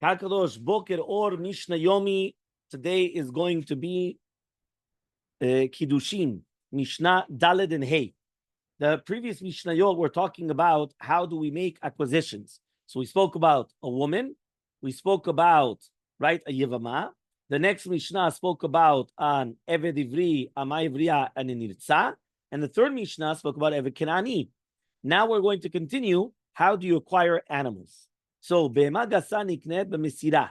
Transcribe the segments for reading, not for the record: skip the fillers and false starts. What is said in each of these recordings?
Hakadosh Boker Or Mishna Yomi. Today is going to be Kiddushin, Mishna Daled and Hey. The previous Mishnah Yod, we're talking about how do we make acquisitions. So we spoke about a woman, we spoke about a Yevama. The next Mishnah spoke about an Eved Ivri, Amay Ivriya, and an Nirtza. And the third Mishnah spoke about Eved Kenani. Now we're going to continue. How do you acquire animals? So Be'ema Gasa Nikneh B'Mesira,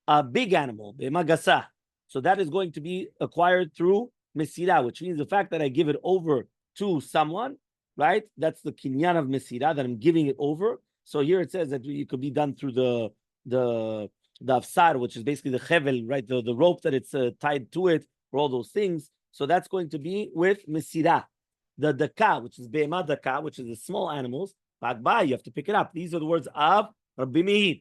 a big animal, Be'ema Gasa. So that is going to be acquired through Mesira, which means the fact that I give it over to someone, right? That's the kinyan of Mesira, that I'm giving it over. So here it says that it could be done through the afsar, which is basically the chevel, right? The rope that it's tied to it, for all those things. So that's going to be with Mesira. The daka, which is be'ema daka, which is the small animals, bagba, you have to pick it up. These are the words of Rabbi Meir.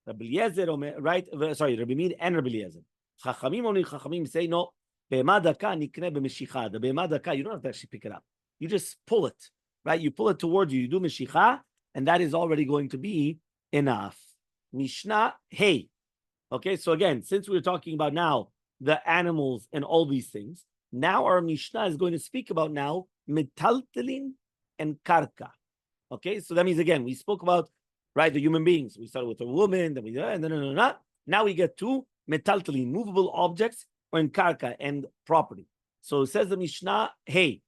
Rabbi Eliezer, right? Sorry, Rabbi Meir and Rabbi Eliezer. Chachamim say no. Be'ema daka nikne b'meshicha. The be'ema daka, you don't have to actually pick it up. You just pull it, right? You pull it towards you. You do meshicha, and that is already going to be enough. Mishna, hey. Okay, so again, since we're talking about now the animals and all these things, now our Mishnah is going to speak about now metaltelin and karka. Okay, so that means again, we spoke about the human beings. We started with a woman, then now we get to metaltelin, movable objects, or in karka and property. So it says the Mishnah, hey,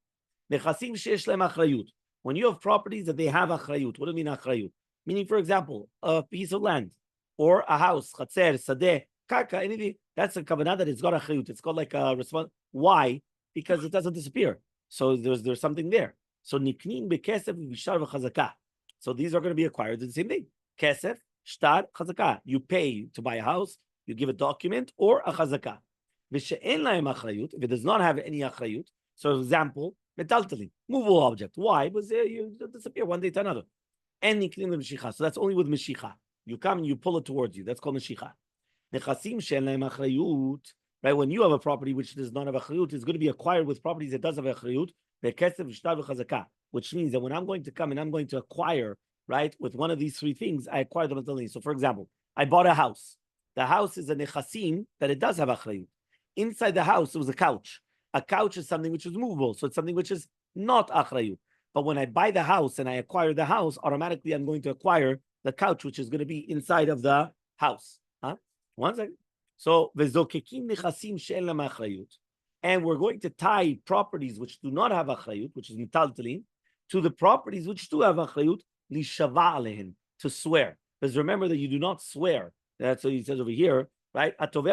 nechasim sheyesh lehem achrayut. When you have properties that they have achrayut, what do you mean achrayut? Meaning, for example, a piece of land or a house, chatzer, sadeh, karka, anything, that's a kavanah that it's got achrayut. It's called like a response. Why? Because it doesn't disappear. So there's something there. So niknin bekesef v'shtar v'chazaka. So these are going to be acquired. It's the same thing. Kesef, shtar, chazaka. You pay to buy a house, you give a document or a chazaka. V'she'en lahem achrayut. If it does not have any achrayut, so for example, metaltelin, movable object. Why? Because you disappear one day to another. And niknin b'meshicha. So that's only with meshicha. You come and you pull it towards you. That's called meshicha. Nechasim she'en lahem achrayut. Right, when you have a property which does not have achrayut, it's going to be acquired with properties that does have achrayut, which means that when I'm going to come and I'm going to acquire, right, with one of these three things, I acquire the metaltalin. So, for example, I bought a house. The house is a nechasim that it does have achrayut. Inside the house, it was a couch. A couch is something which is movable, so it's something which is not achrayut. But when I buy the house and I acquire the house, automatically I'm going to acquire the couch, which is going to be inside of the house. One second. So, and we're going to tie properties which do not have achrayut, which is metaltalin, to the properties which do have achrayut, lishava alehen, to swear. Because remember that you do not swear. That's what he says over here, right? So he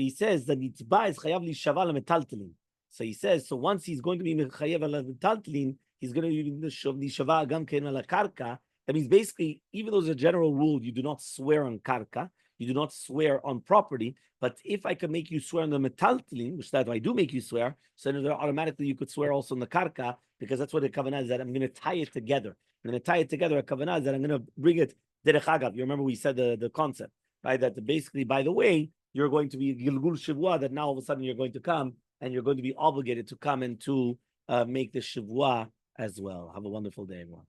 says that nitba is chayav lishava metaltalin. So he says, so once he's going to be chayav metaltalin, he's going to be lishava agam ken ala karka. That means basically, even though there's a general rule, you do not swear on karka, you do not swear on property, but if I could make you swear on the metaltalin, which that I do make you swear, so then automatically you could swear also on the karka, because that's what the kavanah is, that I'm going to tie it together. I'm going to tie it together, a kavanah is that I'm going to bring it derech agav. You remember we said the concept, right? That basically, by the way, you're going to be gilgul shivua, that now all of a sudden you're going to come, and you're going to be obligated to come and to make the shivua as well. Have a wonderful day, everyone.